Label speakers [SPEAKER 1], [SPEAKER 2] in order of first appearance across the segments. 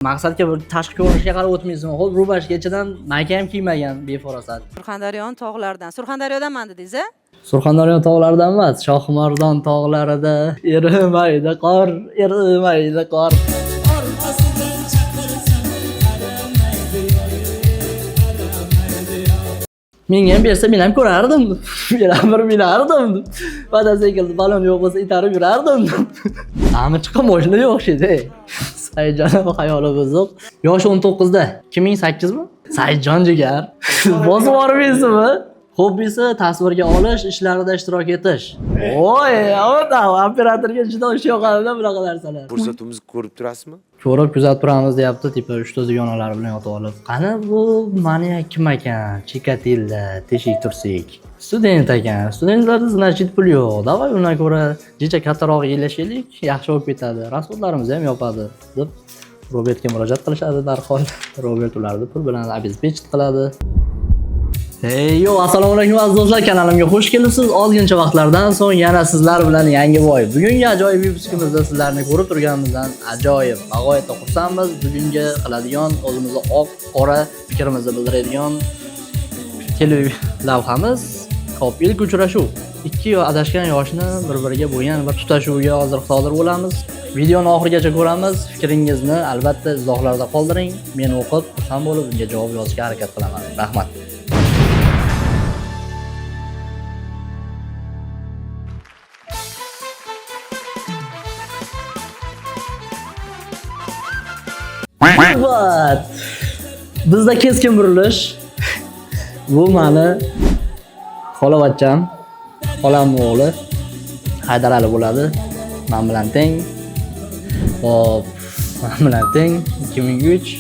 [SPEAKER 1] Maqsadga bir tashqi ko'rinishga qarab o'tmaysizmi? Xo'p, rubashkachidan mayka ham kiymagan befarosat.
[SPEAKER 2] Surxondaryoning tog'laridan. Surxondaryodanman dedingiz-a?
[SPEAKER 1] Surxondaryo tog'laridan emas, Shohimardon tog'larida erimaydi qor, erimaydi qor. Menga ham bersa men ham ko'rardim. Men ham bir minardim. Mototsiklda balon yo'q bo'lsa itarib yurardim. Ami chiqib mashina yo'q o'xshaydi. Saidjon xayoli buzuq. Yoshi 19 da. 2008 mi? Saidjon jigar. Bosib bormaysizmi? Hobbisi tasvirga olish, ishlarida ishtirok etish. Voy, operatorga juda ish yoqadi-da bunaqa narsalar.
[SPEAKER 3] Fursatimizni ko'rib turasizmi?
[SPEAKER 1] Ko'rib kuzatib turamiz deyapti, tipa 3 dugonalar bilan yotib olib. Qani bu maniya kim ekan? Chikatilla, teshik tursak. Student ekan. Studentlarda значит pul yo'q. Davay undan ko'ra jicha kattaroq yeyishaylik, yaxshi bo'lib ketadi. Rasxodlarimizni ham yopadi deb Robertga murojaat qilishadi darhol. Robert ularni pul bilan обеспечить qiladi. Hey yo, assalomu alaykum aziz do'stlar, kanalimga xush kelibsiz. Ozgincha vaqtlardan so'ng yana sizlar bilan yangi boy. Bugungi ajoyib vipskimizda sizlarni ko'rib turganimizdan ajoyib, bag'oyatda xursandmiz. Bugungi qiladigan, o'zimizni oq, qora fikrimizni bildiradigan lavhamiz Xo'p, ilk uchrashuv. Ikki adashgan yoshni bir-biriga bo'lgan bir tutashuvga hozir bo'lamiz. Videoni oxirigacha ko'ramiz. Fikringizni albatta izohlarda qoldiring. Men o'qib, xursand bo'lib unga javob yozishga harakat qilaman. Rahmat. Evet. Bizda keskin burilish. Bu meni xolavachcham, xolamning o'g'li Haydar Ali bo'ladi. Men bilan teng. Hop, men bilan teng 2003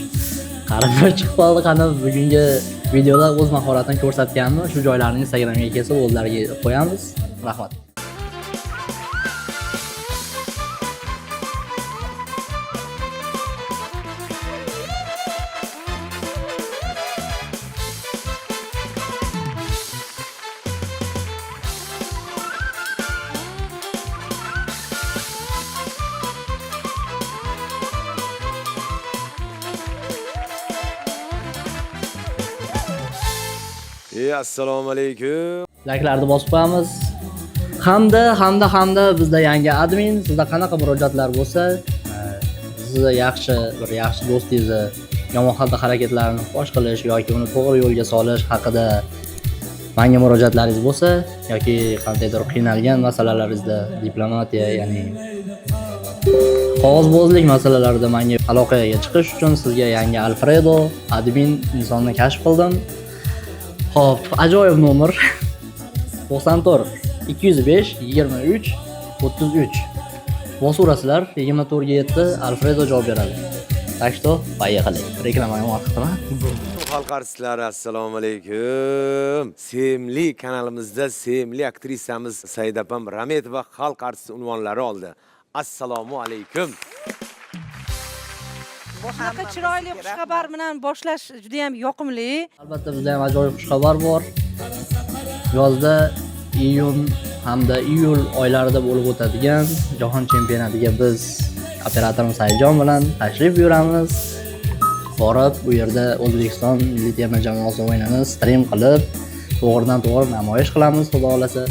[SPEAKER 1] qarindosh chiqib qoldi. Qani bugungi videoda o'z mahoratini ko'rsatganmi? Shu joylarni Instagramga kesib o'zlariga qo'yamiz. Rahmat.
[SPEAKER 3] Assalomu alaykum.
[SPEAKER 1] Like'larni bosib qo'yamiz. Hamda bizda yangi admin. Sizda qanaqa murojaatlar bo'lsa, sizni yaxshi do'stingizni yomon harakatlarini fosh qilish yoki uni to'g'ri yo'lga solish haqida menga murojaatlaringiz bo'lsa yoki qandaydir qiynalgan masalalaringizda diplomatiya, ya'ni qog'ozbozlik masalalarida menga aloqaga chiqish uchun sizga yangi Alfredo admin insonni kashf qildim. Hop, ajoyib nomer 94 205 23 33. Bosaverasizlar, 24 ga 7 Alfredo javob beradi. Так что, поехали. Reklamaga muvofiq qilma.
[SPEAKER 3] Xalq artistlari, assalomu alaykum. Sevimli kanalimizda sevimli aktrisamiz Saidapam Rametova xalq artisti unvonlari oldi. Assalomu alaykum.
[SPEAKER 2] Shunaqa chiroyli xushxabar bilan boshlash juda ham yoqimli.
[SPEAKER 1] Albatta bizda ham ajoyib xushxabar bor. Yozda iyun hamda iyul oylarida bo'lib o'tadigan jahon chempionatiga biz operatorimiz Saidjon bilan tashrif buyuramiz. Borib, bu yerda O'zbekiston milliy terma jamoasi o'yinini stream qilib, to'g'ridan-to'g'ri namoyish qilamiz, xudo xolasa.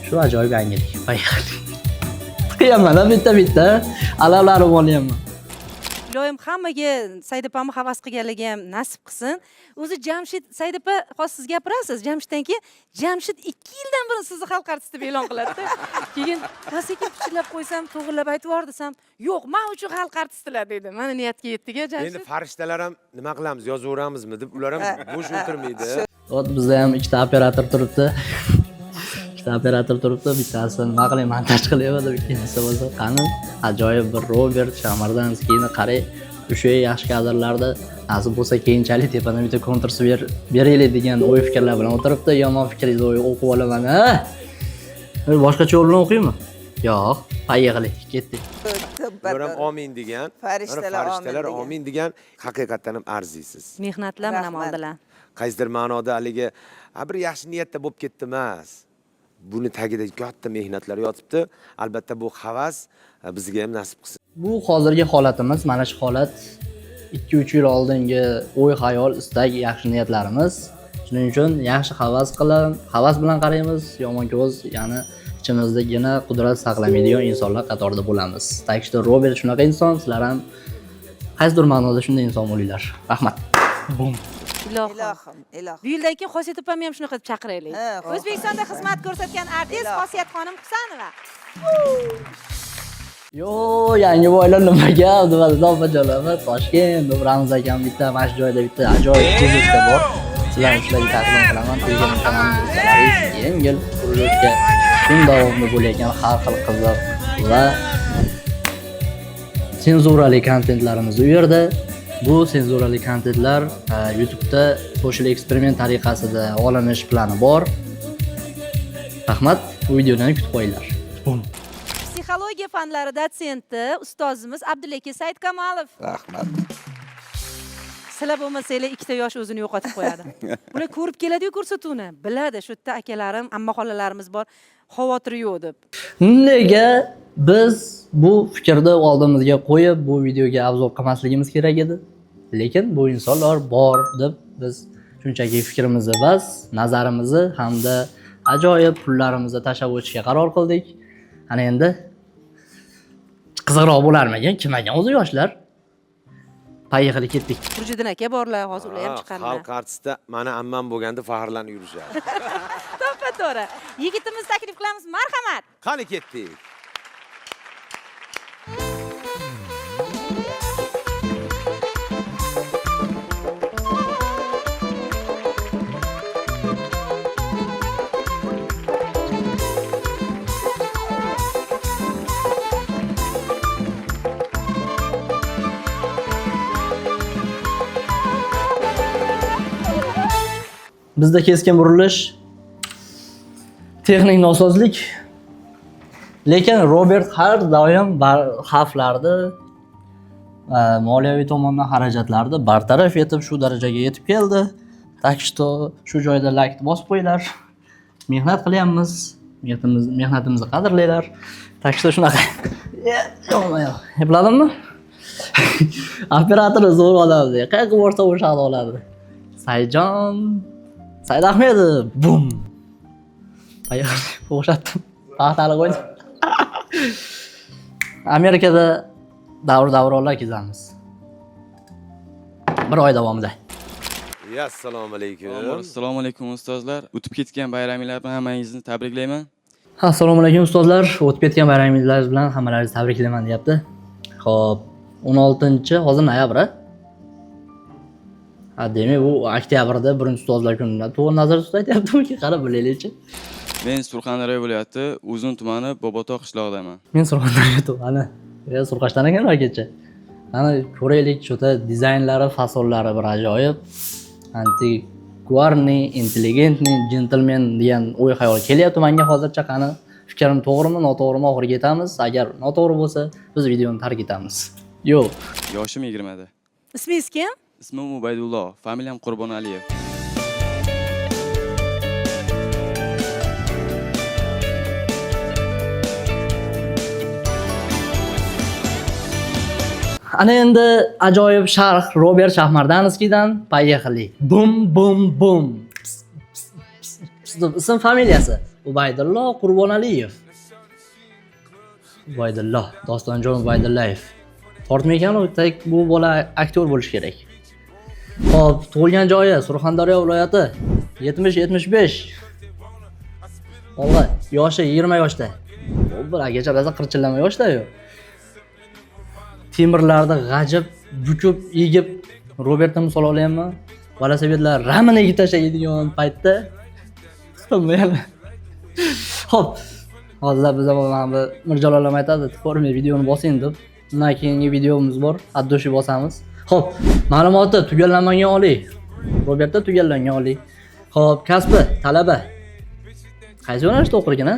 [SPEAKER 1] Shu ajoyib yangilik. Poyali. Qiyaman bitta alavlarim olyapman.
[SPEAKER 2] Iloyim hammaga Saidapamni havas qilganligi ham nasib qilsin. O'zi Jamshid Saidapa hozir siz gapirasiz. Jamshiddan keyin Jamshid 2 yildan burun sizni xalq artisti deb e'lon qiladi-da. Keyin sekin pichirlab qo'ysam, to'g'rilab aytib yuborsam, "Yo'q, men uchun xalq artistilar" dedi. Mana niyatga yetdi-ga Jamshid.
[SPEAKER 3] Endi farishtalar ham nima qilamiz, yozaveramizmi deb ular ham bo'sh o'tirmaydi.
[SPEAKER 1] Bizda ham ikkita operator turibdi. Bittasi nima qilay, montaj qilyapti deb ikkinchisi bo'lsa, qani ajoyib bir Robert Shamardanskiyni qarang. O'sha yaxshi kadrlarda nasib bo'lsa keyinchalik tepadan bitta kontrs beraylik degan o'y fikrlar bilan o'tiribdi. Yomon fikringizni o'qib olaman. Boshqacha yo'l bilan o'qiymi? Yo'q, poyexali, ketdik.
[SPEAKER 3] Ular ham amin degan, farishtalar amin degan, haqiqatan ham arziysiz.
[SPEAKER 2] Mehnatlar bilan oldilar.
[SPEAKER 3] Qaysidir ma'noda haligi bir yaxshi niyatda bo'lib ketdi emas. Buni tagida katta mehnatlar yotibdi. Albatta bu havas bizga ham nasib qilsin.
[SPEAKER 1] Bu hozirgi holatimiz, mana shu holat 2-3 yil oldingi o'y xayol, istak, yaxshi niyatlarimiz. Shuning uchun yaxshi havas bilan qaraymiz, yomon ko'z, ya'ni ichimizdagina qudrat saqlamaydigan insonlar qatorida bo'lamiz. Tak что Robert shunaqa inson, sizlar ham qaysidir ma'noda shunday inson bo'linglar. Rahmat. Bum.
[SPEAKER 2] Ilohim. Bu yildan keyin Xosiyat opamni ham shunaqa deb chaqiraylik. O'zbekistonda xizmat ko'rsatgan artist Xosiyat xonim Husanova.
[SPEAKER 1] Yo, yangi boylar nimaga? Do'bajonlar, Toshkent, Ramz akam bitta mana shu joyda bitta ajoyib qurilishda bor. Sizlarga taqdim qilaman. Telegram kanalingiz yengil qurilishga kun davomida bo'layotgan har xil qiziq va senzurali kontentlarimiz u yerda. Bu senzurali kontentlar YouTube'da social eksperiment tariqasida olinish plani bor. Rahmat, bu videoni kutib qo'yinglar.
[SPEAKER 2] Psixologiya fanlari dotsenti ustozimiz Abdulaka Saidkamolov.
[SPEAKER 4] Rahmat.
[SPEAKER 2] Sizlar bo'lmasanglar ikkita yosh o'zini yo'qotib qo'yadi. Ular ko'rib keladi-yu ko'rsatuvni. Biladi, shu yerda akalarim, amma xolalarimiz bor, xavotiri yo'q deb.
[SPEAKER 1] Nega biz bu fikrni oldimizga qo'yib, bu videoga obzor qilmasligimiz kerak edi? Lekin bu insonlar bor deb biz shunchaki fikrimizni bas, nazarimizni hamda ajoyib pullarimizni tashlab o'tishga qaror qildik. Ana endi qiziqroq bo'larmikan? Kim ekan o'zi yoshlar? Payiqli ketdik.
[SPEAKER 2] Turjiddin aka borlar, hozir ular ham chiqarlar.
[SPEAKER 3] Xalq artistda mana ammam bo'lganda faxrlanib yurishadi.
[SPEAKER 2] To'g'ri. Yigitimiz taklif qilamiz, marhamat.
[SPEAKER 3] Qani ketdik.
[SPEAKER 1] Bizda keskin burilish, texnik nosozlik. Lekin Robert har doim xavflarni, moliyaviy tomondan xarajatlarni bartaraf etib shu darajaga yetib keldi. Так что shu joyda like bosib qo'yinglar. Mehnat qilyapmiz, mehnatimizni qadrlaylar. Так что shunaqa. Yepladimmi? Operator zo'r odam. Qayerga borsa o'sha oladi. Sayjon Said Ahmedov, bum. O'xshatdim. Paxtali qo'ydim. Amerikada davronlar kezamiz. Bir oy davomida.
[SPEAKER 3] Assalomu alaykum.
[SPEAKER 5] Assalomu alaykum ustozlar. O'tib ketgan bayramingiz bilan hammangizni tabriklayman.
[SPEAKER 1] Assalomu alaykum ustozlar. O'tib ketgan bayramingiz bilan hammalaringizni tabriklayman deyapti. Xo'p, 16 hozir noyabr. Demak, bu oktyabrda birinchi ustozlar kunidan to'g'ri nazarda tutyaptimi-ki, qarab bilaylikchi.
[SPEAKER 5] Men Surxondaryo viloyati Uzun tumani Bobotog' qishlog'idaman.
[SPEAKER 1] Men Surxondaryo tumani. Surxondan ekanman kecha. Ana ko'raylik, shuta dizaynlari, fasollari bir ajoyib. Antiguarni, intelligentni, gentleman degan o'y xayol kelyapti menga hozircha. Qani fikrim to'g'rimi, noto'g'rimi oxiriga yetamiz. Agar noto'g'ri bo'lsa, biz videoni tark etamiz. Yo'q.
[SPEAKER 5] Yoshim 20 da.
[SPEAKER 2] Ismingiz kim?
[SPEAKER 5] Ismim Ubaydullo, familiyam Qurbonaliyev.
[SPEAKER 1] Ana endi ajoyib sharh Robert Shahmardanovskidan Payiqli. Bum bum bum. Ism familiyasi Ubaydullo Qurbonaliyev. Ubaydullo, Dostonjon Ubaydullayev. Tortmaykan bu bola aktyor bo'lish kerak. Hop, tug'ilgan joyi Surxondaryo viloyati 70-75. Olg'a, yoshi 20 yoshda. Bir agacha raza qirchillama yoshda-yu. Temirlarni g'ajib, bukib, egib Robertni misol olayapman. Velosipedlar ramini egib tashlaydigan paytda Hop, hozir biz mana bu Mirjalol aytadi, "Ko'rmay videoni bosing" deb. Undan keyingi videomiz bor, addoshi bosamiz. Xo'p, ma'lumoti tugallanmagan oliy. Robertda tugallangan oliy. Xo'p, kasbi talaba. Qaysi yo'nalishda o'qir ekan, a?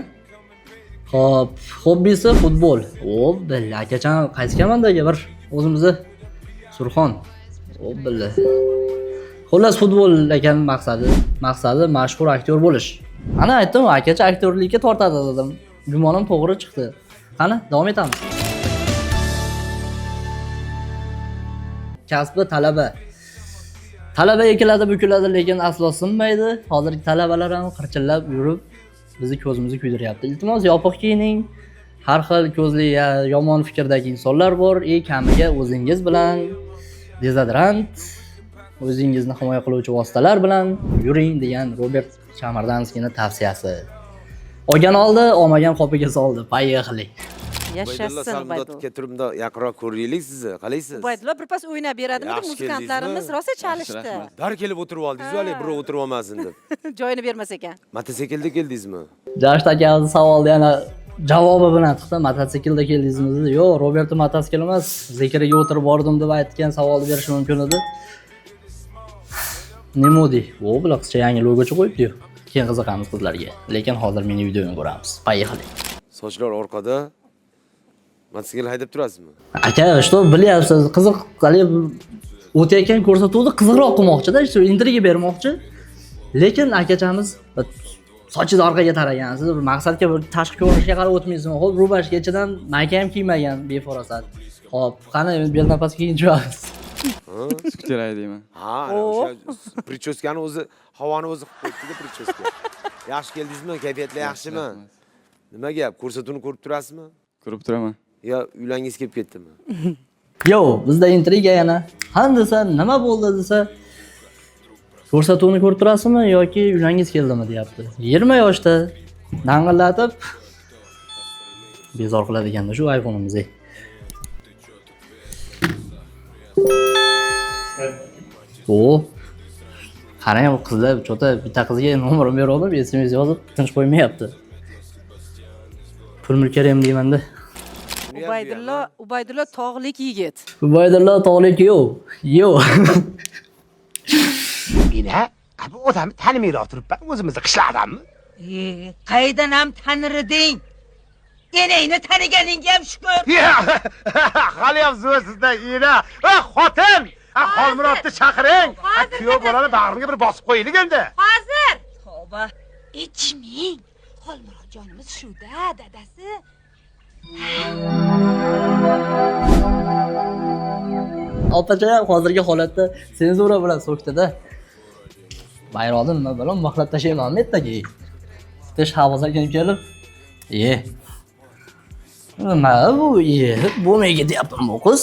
[SPEAKER 1] Xo'p, hobbisi futbol. O, billa, akacham qaysi komandagi bir o'zimizni Surxon. O, billa. Xullas futbol ekan maqsadi mashhur aktyor bo'lish. Ana aytdim, akacha aktyorlikka tortadi dedim. Gumonim to'g'ri chiqdi. Qani, davom etamiz. kasbi talaba. Talaba ekiladi, bukiladi, lekin aslo sinmaydi. Hozirgi talabalar ham qirchillab yurib, bizni ko'zimizni kuydiryapti. Iltimos, yopiq kiyining. Har xil ko'zli yomon fikrdagi insonlar bor. Kamiga o'zingiz bilan dezodorant, o'zingizni himoya qiluvchi vositalar bilan yuring degan Robert Shamardanskiyning tavsiyasi. Olgan oldi, olmagan qopiga soldi. Poyexli.
[SPEAKER 2] Yashassin Ubaydullo.
[SPEAKER 3] Keturumda yaqinroq ko'raylik sizni. Qalaysiz?
[SPEAKER 2] Ubaydullo birpas o'ynab beradimi?
[SPEAKER 3] Yaxshi
[SPEAKER 2] Muzikantlarimiz
[SPEAKER 3] keldingizmi?
[SPEAKER 2] rosa chalishdi.
[SPEAKER 5] rahmat.
[SPEAKER 3] Dar kelib o'tirib oldingiz, hali birov o'tirib olmasin deb.
[SPEAKER 2] Joyini bermas ekan.
[SPEAKER 3] Mototsiklda keldingizmi?
[SPEAKER 1] Jasht akamiz savolni yana javobi bilan chiqdi. Mototsiklda keldingizmi dedi. Yo'q, Robert mototsikl emas, zikriga o'tirib bordim deb aytgan savolni berish mumkin edi. Nemodi? O bilan qizcha yangi logochi qo'yibdi-yu. Keyin qiziqamiz qizlarga. Lekin hozir meni videoni ko'ramiz. Poyexli.
[SPEAKER 3] Sochlar orqada. Mototsikl haydab turasizmi?
[SPEAKER 1] Aka, что bilyapsiz, qiziq qilib o'tayotgan ko'rsatuvni qiziqroq qilmoqchi-da, intriga bermoqchi. Lekin akachamiz sochingizni orqaga taragansiz, maqsadga bir tashqi ko'rinishga qarab o'tmaysizmi? Xo'p, rubashka ichidan mayka ham kiymagan befarosat. Xo'p, qani beldan pastga kiyinib chiqamiz.
[SPEAKER 5] Skuterlar deyman.
[SPEAKER 3] Ha, o'sha prichoskani o'zi, havoni o'zi qilib qo'ydi-da prichoska. Yaxshi keldingizmi? Kayfiyatlar yaxshimi? Nima gap? Ko'rsatuvni ko'rib turasizmi?
[SPEAKER 5] Ko'rib turaman.
[SPEAKER 3] Yo, uylangiz kelib ketdimi?
[SPEAKER 1] Yo, bizda intriga yana. Han desa, nima bo'ldi desa, ko'rsatuvni ko'rib turasizmi yoki uylangiz keldimi deyapti. 20 yoshda dang'illatib bezor qiladiganda shu iPhone'imiz. O, qarang, qizlar cho'ta bitta qizga nomerimni berdim, SMS yozib, tinch qo'ymayapti. Pul mulkarim deyman-da.
[SPEAKER 2] Ubaydullo tog'lik yigit.
[SPEAKER 1] Ubaydullo tog'lik yo'q.
[SPEAKER 4] Meni bu odamni tanimayroq turibman, o'zimizni qishlardanmi?
[SPEAKER 6] Qaydan ham tanir eding? Enangni taniganingga ham shukr.
[SPEAKER 4] Hali ham zo'rsizda, ena. Xotin! Xolmurodni chaqiring. Kuyov bolani bag'rimga bir bosib qo'yaylik endi.
[SPEAKER 6] Hozir. Tavba, ichming. Xolmurodjonimiz shu-da, dadasi.
[SPEAKER 1] Opacha hozirgi holatda senzura bilan so'kdi-da. Bayroqni nima bilan maqlab tashlayman metdagi. Tish havoza kelib, nima bu? Bo'lmaydi deyapman bu qiz.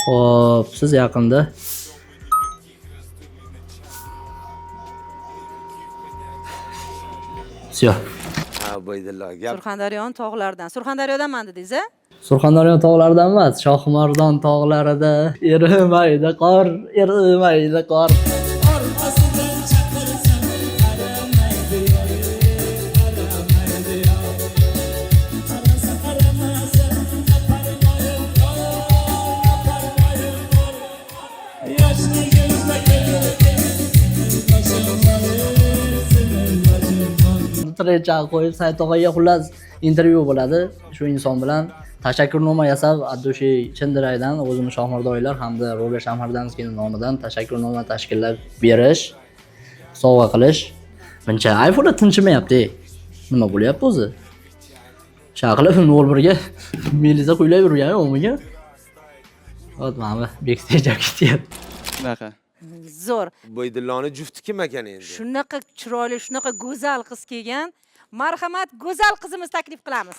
[SPEAKER 1] Xo'p, siz yaqinda Всё.
[SPEAKER 3] Ubaydullo, gap
[SPEAKER 2] Surxondaryoning tog'laridan. Surxondaryodanman dedingiz-a?
[SPEAKER 1] Surxondaryo tog'laridan emas, Shohimardon tog'larida erimaydi qor, erimaydi qor. Trecha qo'yib saytog'iga xullas intervyu bo'ladi. Shu inson bilan tashakkurnoma yasab, Abdushiy Chindiraydan o'zimiz Shohmardoylar hamda Robert Shamardanskiyning nomidan tashakkurnoma tashkillab berish, sovg'a qilish. Mencha iPhone tinchimayapti. Nima bo'lyapti o'zi? Shaqilib 01 ga Meliza qo'ylab yurgan o'miga. Hop, mana backstage ketyapti.
[SPEAKER 5] Shunaqa.
[SPEAKER 2] Zo'r.
[SPEAKER 3] Ubaydulloni jufti kim ekan endi?
[SPEAKER 2] Shunaqa chiroyli, shunaqa go'zal qiz kelgan. Marhamat, go'zal qizimiz taklif qilamiz.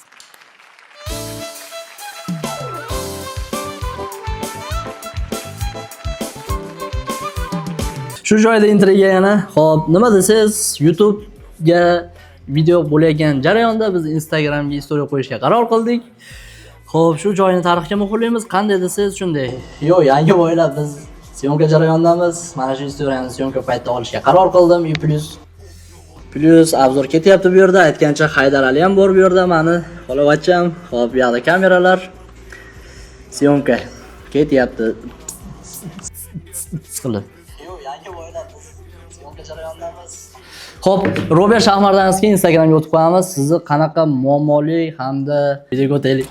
[SPEAKER 1] Shu joyda intriga yana. Xo'p, nima desiz? YouTube ga video bo'layotgan jarayonda biz Instagramga story qo'yishga qaror qildik. Xo'p, shu joyni tarixga muhrlaymiz. Qanday desiz, shunday. Yo'q, yangi oila biz syomka jarayonidamiz. Mana shu istoriyani syomka paytida olishga qaror qildim. Plus obzor ketyapti bu yerda. Aytgancha Haydar Ali ham bor bu yerda, meni xolavachcham. Xo'p, bu yoqda kameralar. Syomka ketyapti. Qilib. Yo'q, yangi oila biz syomka jarayonidamiz. Xo'p, Robert Shamardanskiy Instagramga o'tib qo'yamiz. Sizni qanaqa muammoli hamda videoga o'taylik.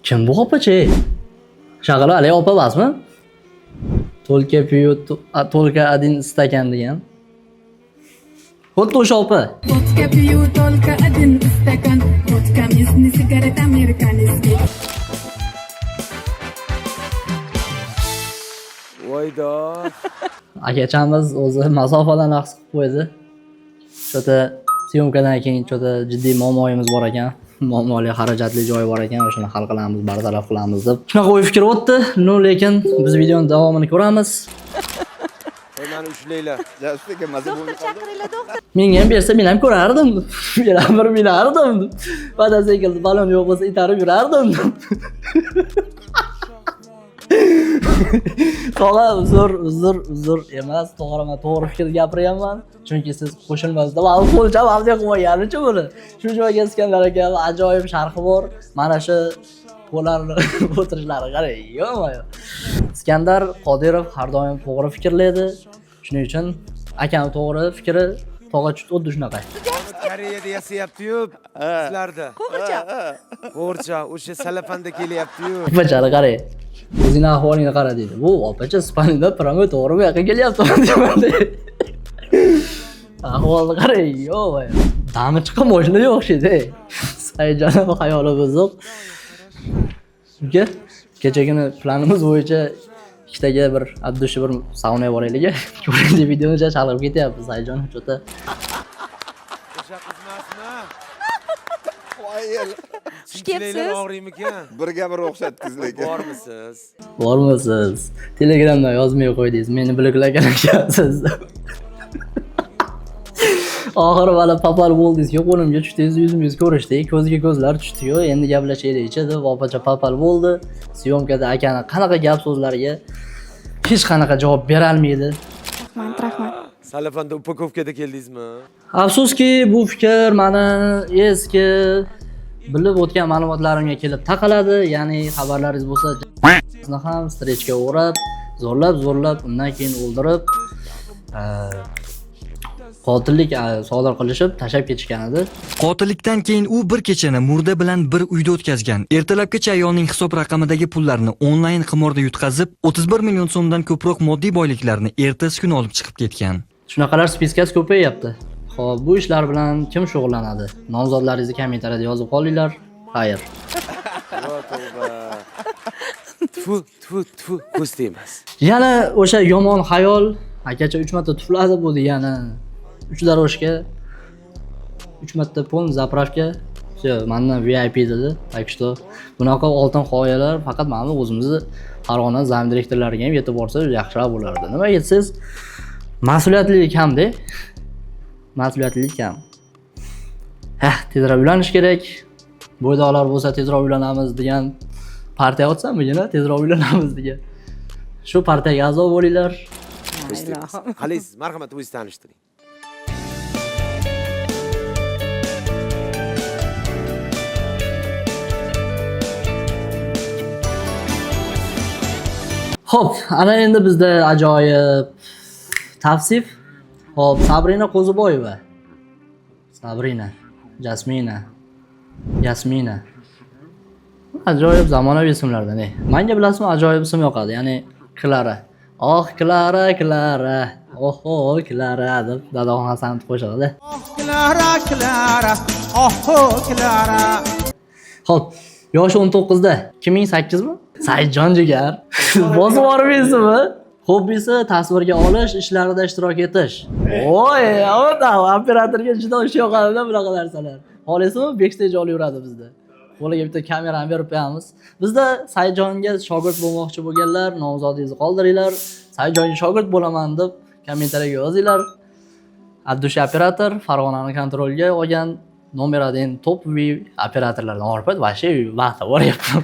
[SPEAKER 1] Kim bu opachi? Shag'ala Ali opa emasmi? Только один stakan degan. xuddi o'sha opa.
[SPEAKER 7] Vodka пью только один стакан. Vodka местный, сигарет американский.
[SPEAKER 3] Voydo.
[SPEAKER 1] Akachamiz o'zi masofadan aqs qilib qo'ydi. Cho'ta syomkadan keyin cho'ta jiddiy muammoyimiz bor ekan. Muammoli xarajatli joyi bor ekan, o'shani hal qilamiz, bartaraf qilamiz deb. Shunaqa o'y fikr o'tdi. No, lekin biz videoning davomini ko'ramiz.
[SPEAKER 3] Meni ushlaylar.
[SPEAKER 4] Jashtga mazza bo'ldi.
[SPEAKER 2] Chaqiringlar doktor.
[SPEAKER 1] Menga ham bersa men ham ko'rardim. Men ham bir minardim. Badasi keldi, balon yo'q bo'lsa itarib yurardim. Tog'a uzr emas, to'g'ri fikr gapiryapman. Chunki siz qo'shilmasda ma'lum qo'lcha vaqtga qo'yganicha buni. Shu joyga Iskandar aka ajoyib sharhi bor. Mana shu qo'llarni o'tirishlari qarang. Yo'q-yo'q. Iskandar Qodirov har doim to'g'ri fikrlaydi. Shuning uchun akam to'g'ri fikri tog'a xuddi shunaqa.
[SPEAKER 3] Koreyada yasayapti-yu, sizlarda. Qo'g'ircha, o'sha salafanda kelyapti-yu.
[SPEAKER 1] Bachara qarang. O'zingni ahvolingni qara deydi. Bu opacha Ispaniyada promo to'g'ri bu yoqqa kelyapti deyapti. Ahvolni qarang, yo'q. Dami chiqqan mashinaga o'xshaydi. Sayjonov xayoli buzuq. Kechagina planimiz bo'yicha ikkitaga bir addushi bir saunaga boraylik. Ko'ringlar videoni chalg'ib ketyapti Sayjon cho'ta.
[SPEAKER 3] O'sha qizmasmi?
[SPEAKER 4] Qoyil.
[SPEAKER 3] Sinchilaylar og'riymikan?
[SPEAKER 4] Birga bir o'xshatdingiz lekin.
[SPEAKER 3] Bormisiz?
[SPEAKER 1] Bormisiz? Telegramdan yozmay qo'ydingiz. Meni bloklagan ekansiz. Oxiri mana papal bo'ldingiz-ku, qo'limga tushdingiz, yuzingiz ko'rishdik, ko'zga ko'zlar tushdi-yu, endi gaplashaylik-chi deb opacha papal bo'ldi. Syomkada akani qanaqa gap so'zlariga hech qanaqa javob bera olmaydi.
[SPEAKER 7] Rahmat.
[SPEAKER 3] Salafanda upakovkada keldingizmi?
[SPEAKER 1] Afsuski, bu fikr meni eski bilib o'tgan ma'lumotlarimga kelib taqaladi. Ya'ni xabarlaringiz bo'lsa, ni ham strechga o'rab, zo'rlab, undan keyin o'ldirib, qotillik sodir qilishib, tashlab ketishgan edi.
[SPEAKER 8] Qotillikdan keyin u bir kechani murda bilan bir uyda o'tkazgan. Ertalabgacha ayolning hisob raqamidagi pullarni onlayn qimorda yutqazib, 31 million so'mdan ko'proq moddiy boyliklarni ertasi kuni olib chiqib ketgan.
[SPEAKER 1] Shunaqalar spiskasi ko'payyapti. Xo'p, bu ishlar bilan kim shug'ullanadi? Nomzodlaringizni kommentariyada yozib qolinglar. Xayr.
[SPEAKER 3] Tfu, ko'z tegmas.
[SPEAKER 1] Yana o'sha yomon xayol, akacha 3 marta tufladi bu degani. 3 daroshka 3 marta pol zapravka. Mendan VIP dedi. Так что bunaqa oltin g'oyalar faqat mana o'zimizni Farg'ona zam direktorlariga ham yetib borsa yaxshiroq bo'lardi. Nima yetsiz? Mas'uliyatli kamda. Mas'uliyatli kam. Tezroq uylanish kerak. Bo'ydoqlar bo'lsa tezroq uylanamiz degan partiya o'tsammi yana tezroq uylanamiz degan. Shu partiyaga a'zo bo'linglar.
[SPEAKER 3] Qalaysiz? Marhamat, o'zingizni tanishtiring.
[SPEAKER 1] Xo'p, ana endi bizda ajoyib tavsif. Xo'p, Sabrina Qo'ziboyeva. Sabrina, Yasmina. Ajoyib zamonaviy ismlardan. Menga bilasizmi, ajoyib ism yoqadi. Ya'ni Klara. Oh, Klara. Oho, Klara deb Dadaxon Hasanov qo'shadi.
[SPEAKER 9] Klara. Oho, Klara.
[SPEAKER 1] Xo'p, yoshi 19 da. 2008 mi? Saidjon Jigar. Bosib bormaysizmi? Hobbisi tasvirga olish, ishlarida ishtirok etish. Voy, operatorga juda ish yoqadi-da bunaqa narsalar. Xohlaysizmi? Backstage olib yuradi bizda. Qo'liga bitta kamerani berib qo'yamiz. Bizda Saidjonga shogird bo'lmoqchi bo'lganlar, nomzodingizni qoldiringlar. Saidjonga shogird bo'laman deb kommentariyaga yozinglar. Abdush operator Farg'onani kontrolga olgan nomer 1 top operatorlardan orqada vashe vaqt boryapti.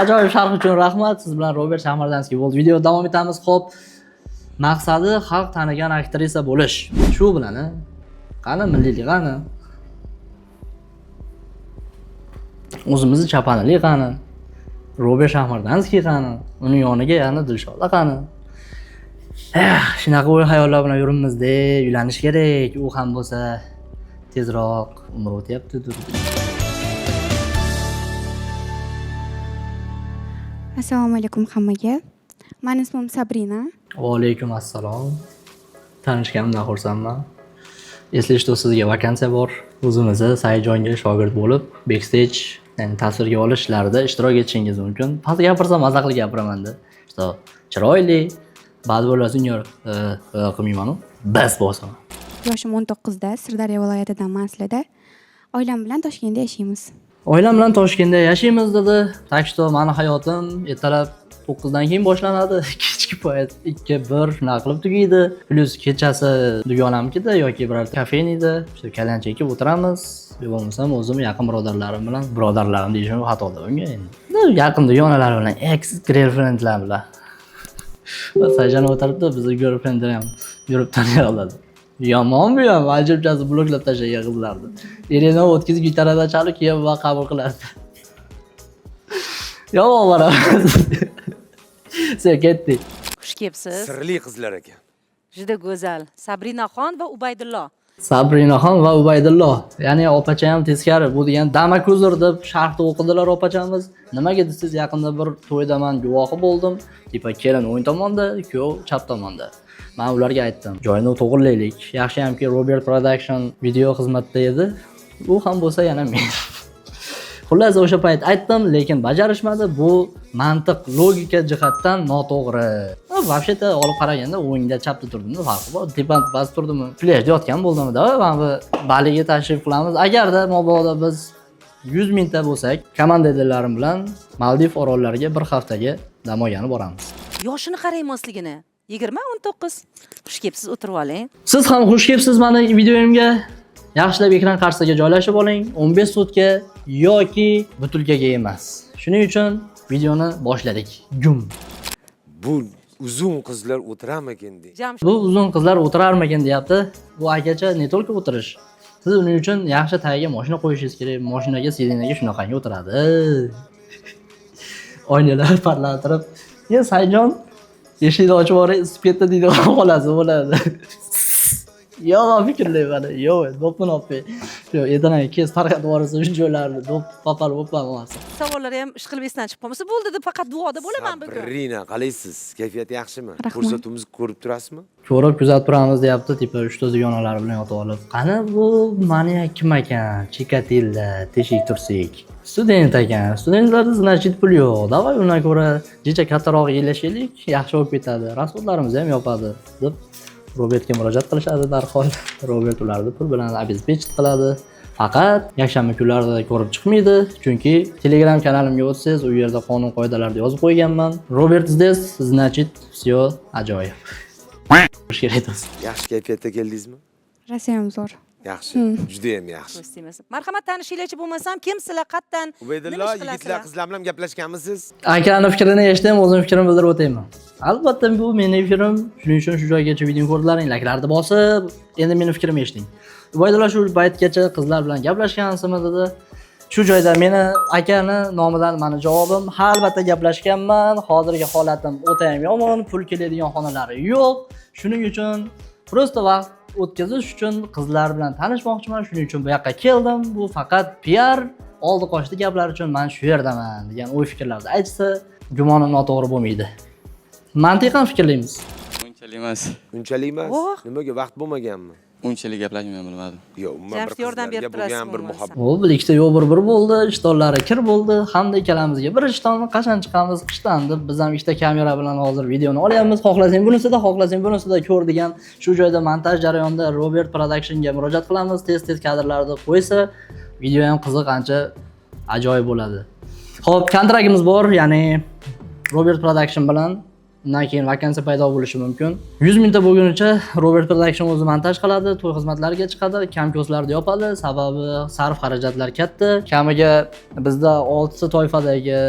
[SPEAKER 1] Ajoyib sharh uchun rahmat. Siz bilan Robert Shahmardanskiy bo'ldi. Video davom etamiz. Xo'p, maqsadi xalq tanigan aktrisa bo'lish. Shu bilan, qani milliylik qani? O'zimizni chapanlik qani? Robert Shahmardanskiy qani? Uning yoniga yana Dilshoda qani? Shunaqa o'y xayollar bilan yuribmiz-da, uylanish kerak. U ham bo'lsa tezroq umr o'tyapti-dir.
[SPEAKER 7] Assalomu alaykum hammaga. Mening ismim Sabrina.
[SPEAKER 1] Va alaykum assalom. Tanishganimdan xursandman. Eslatishda sizga vakansiya bor. O'zimizni Saidjonga shogird bo'lib, backstage, ya'ni tasvirga olish ishlarida ishtirok etishingiz mumkin. Faqat gapirsam maza qilib gapiraman-da. Işte chiroyli, ba'zi bo'lsa senior qilmayman-ku. Bas bo'lsin.
[SPEAKER 7] Yoshim 19 da, Sirdaryo viloyatidanman aslida. Oilam bilan Toshkentda yashaymiz.
[SPEAKER 1] Oilam bilan Toshkentda yashaymiz dedi. Tak что meni hayotim ertalab 9 dan keyin boshlanadi. Kechki payt 2-1 shunaqa qilib tugaydi. Plus kechasi dugonamnikida yoki biror kafenida shu kalyancha ekib o'tiramiz. Bo'lmasam o'zim yaqin birodarlarim deyishim xatoda bunga endi. Yaqin dugonalar bilan ex girlfriendlar bilan. Sayjan o'tiribdi, bizni girlfriendlar ham yurib taniya oladi. Yomon bu ham ajibchasi bloklab tashlagan qizlarni. Erini o'tkazib gitarada chalib keyin va qabul qiladi. Yomon bora. Sen ketdik.
[SPEAKER 2] Xush kelibsiz.
[SPEAKER 3] Sirli qizlar ekan.
[SPEAKER 2] Juda go'zal. Sabrinaxon va Ubaydullo.
[SPEAKER 1] Sabrinaxon va Ubaydullo. Ya'ni opacham teskari. Bu degan Damakuzur deb sharhda o'qidilar opachamiz. Nimaga desiz, yaqinda bir to'yda men guvohi bo'ldim. Tipa kelin o'ng tomonda, kuyov chap tomonda. Men ularga aytdim, joyini to'g'irlaylik. Yaxshiyamki Robert Production video xizmatida edi. Bu ham bo'lsa yana men. Xullas o'sha payt aytdim, lekin bajarishmadi. Bu mantiq, logika jihatdan noto'g'ri. Vobsheta olib qaraganda o'ngda chapda turdimda, farqi bor. Tepand bas turdimmi? Flashda yotgan bo'ldimda, mana bu Baliga tashrif qilamiz. Agarda mobodo biz 100 mingta bo'lsak, komandalarim bilan Maldiv orollariga bir haftaga dam olgani boramiz.
[SPEAKER 2] Yoshini qarang mosligini. 20-19. Xush kelibsiz, o'tirib oling.
[SPEAKER 1] Siz ham xush kelibsiz mani videoyimga. Yaxshilab ekran qarshisiga joylashib oling. 15 sutka yoki butilkaga emas. Shuning uchun videoni boshladik. Gum.
[SPEAKER 3] Bu uzun qizlar o'tirarmikin deydi.
[SPEAKER 2] Jamshid.
[SPEAKER 1] Bu uzun qizlar o'tirarmikin deyapti. Bu akacha ne только o'tirish. Siz uning uchun yaxshi tagiga mashina qo'yishingiz kerak. Mashinaga sirenaga shunaqangi o'tiradi. Oynalar parlantirib. "Ya Sayjon, eshikni ochib yuboring, isib ketdi" deydi xolasi bo'ladi. Yomon fikrlayman. Yo'q, do'pni olib. Yo'q, ertadan kes tarqatib yuborsa shu joylarni do'p papal bo'lmam bo'lsa.
[SPEAKER 2] Savollar ham ishqilib esdan chiqib qolmasa bo'ldi deb faqat duoda bo'laman bugun.
[SPEAKER 3] Sabrina, qalaysiz? Kayfiyat yaxshimi?
[SPEAKER 7] Rahmat.
[SPEAKER 3] Ko'rsatuvimizni ko'rib turasizmi?
[SPEAKER 1] Ko'rib kuzatib turamiz deyapti, tipa 3 dugonalar bilan yotib olib. Qani bu maniya kim ekan? Chikatilla, teshik tursik. Student ekan. Studentlarda значит pul yo'q. Davay undan ko'ra jicha kattaroq yelashaylik, yaxshi bo'lib ketadi. Rasxodlarimizni ham yopadi deb Robertga murojaat qilishadi darhol. Robert ularni pul bilan обеспечить qiladi. Faqat yakshanba kunlarida ko'rib chiqmaydi, chunki Telegram kanalimga o'tsangiz, u yerda qonun qoidalarni yozib qo'yganman. Robert здесь, значит, всё ajoyib. Xush kelibsiz.
[SPEAKER 3] Yaxshi kayfiyatda keldingizmi?
[SPEAKER 7] Rasiyam zo'r.
[SPEAKER 3] Yaxshi, juda ham yaxshi.
[SPEAKER 2] Xo'sh, marhamat tanishinglarchi bo'lmasam, kimsizlar, qayerdan?
[SPEAKER 3] Ubaydullo, yigitlar, qizlar bilan gaplashganmisiz?
[SPEAKER 1] Akani fikrini eshitdim, o'zim fikrimni bildirib o'tayman. Albatta bu mening fikrim, shuning uchun shu joygacha video ko'rdilaring, layklarni bosib, endi mening fikrimni eshiting. Ubaydullo shu paytgacha qizlar bilan gaplashgansizmi dedi. Shu joyda meni akani nomidan meni javobim, ha albatta gaplashganman. Hozirgi holatim o'ta ham yomon, pul keladigan xonalari yo'q. Shuning uchun prosta vaqt o'tkazish uchun qizlar bilan tanishmoqchiman. Shuning uchun bu yoqqa keldim. Bu faqat PR, oldi qochdi gaplar uchun men shu yerdaman degan o'y fikrlarni aytsa, gumonim noto'g'ri bo'lmaydi. Mantiqan fikrlaymiz.
[SPEAKER 5] Unchalik emas.
[SPEAKER 3] Unchalik emas.
[SPEAKER 2] Oh.
[SPEAKER 3] Nimaga vaqt bo'lmaganmi?
[SPEAKER 5] Unchalik gaplashmayman, bilmadim.
[SPEAKER 3] Yo'q, umuman bir
[SPEAKER 2] Jamshid yordam berib
[SPEAKER 3] qizlarga bo'lgan
[SPEAKER 2] turasizmi
[SPEAKER 3] bir
[SPEAKER 2] bo'lmasa?
[SPEAKER 3] muhabbat.
[SPEAKER 1] O, bir ikkita yo'q bir bo'ldi, ishtonlari kir bo'ldi. Hamda ikkalamizga bir ishtonni qachon chiqamiz qishdan deb biz ham ikkita kamera bilan hozir videoni olyapmiz. Xohlasang bunisida, xohlasang bunisida ko'r degan shu joyda montaj jarayonida Robert Productionga murojaat qilamiz. Tez-tez kadrlarni qo'ysa, video ham qiziq, ancha ajoyib bo'ladi. Xo'p, kontraktimiz bor, ya'ni Robert Production bilan undan keyin vakansiya paydo bo'lishi mumkin. 100 mingta bo'lgunicha Robert Production o'zi montaj qiladi, to'y xizmatlariga chiqadi, kamkozlarni yopadi, sababi sarf xarajatlar katta. Kamiga bizda 6 ta toifadagi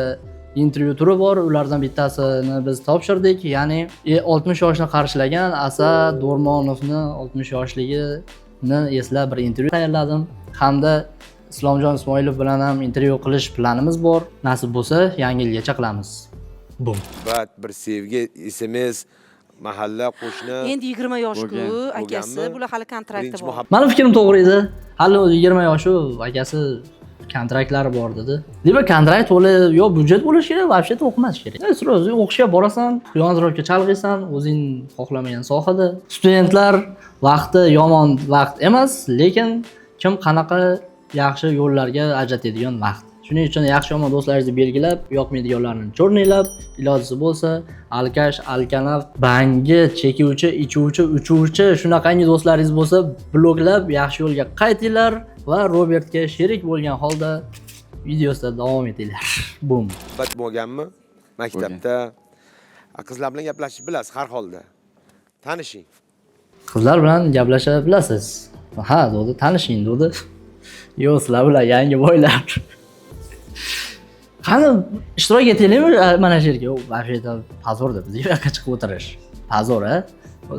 [SPEAKER 1] intervyu turi bor, ulardan bittasini biz topshirdik. Ya'ni 60 yoshni qarshilagan Asad Do'rmonovni 60 yoshligini eslab bir intervyu tayyorladim. Hamda Islomjon Ismoilov bilan ham intervyu qilish planimiz bor. Nasib bo'lsa, yangi yilgacha qilamiz. Bum.
[SPEAKER 3] Bat bir sevgi, SMS, mahalla, qo'shni.
[SPEAKER 2] Endi 20 yosh-ku,
[SPEAKER 3] Bo'lganmi?
[SPEAKER 2] akasi, bular hali kontrakti
[SPEAKER 3] Birinchi
[SPEAKER 2] bor.
[SPEAKER 3] muhabbat.
[SPEAKER 1] Meni fikrim to'g'ri edi. Hali o'zi 20 yoshi, akasi kontraktlar bor dedi. Demak, kontrakt to'la yo byudjet bo'lishi kerak, вообще o'qimash kerak. Sroz o'qishga borasan, yonroqqa chalg'iysan, o'zing xohlamagan sohada. Studentlar vaqti yomon vaqt emas, lekin kim qanaqa yaxshi yo'llarga ajratadigan vaqt. Shuning uchun yaxshi yomon do'stlaringizni belgilab, yoqmaydiganlarni cho'rnilab, ilojisi bo'lsa, alkash, alkanaf, bangi, chekuvchi, ichuvchi, uchuvchi, shunaqangi do'stlaringiz bo'lsa, bloklab, yaxshi yo'lga qaytinglar va Robertga sherik bo'lgan holda videosida davom etinglar. Bum.
[SPEAKER 3] Bat bo'lganmi? Maktabda qizlar bilan gaplashib bilasiz har holda. Tanishing.
[SPEAKER 1] Qizlar bilan gaplasha bilasiz. Ha, dedi, tanishing, dedi. Yo'q, sizlar bilan yangi boylar. Qani ishtirok etaylikmi mana shu yerga? Vafiyda pazorda biz yoqqa chiqib o'tirish. Pazor, a?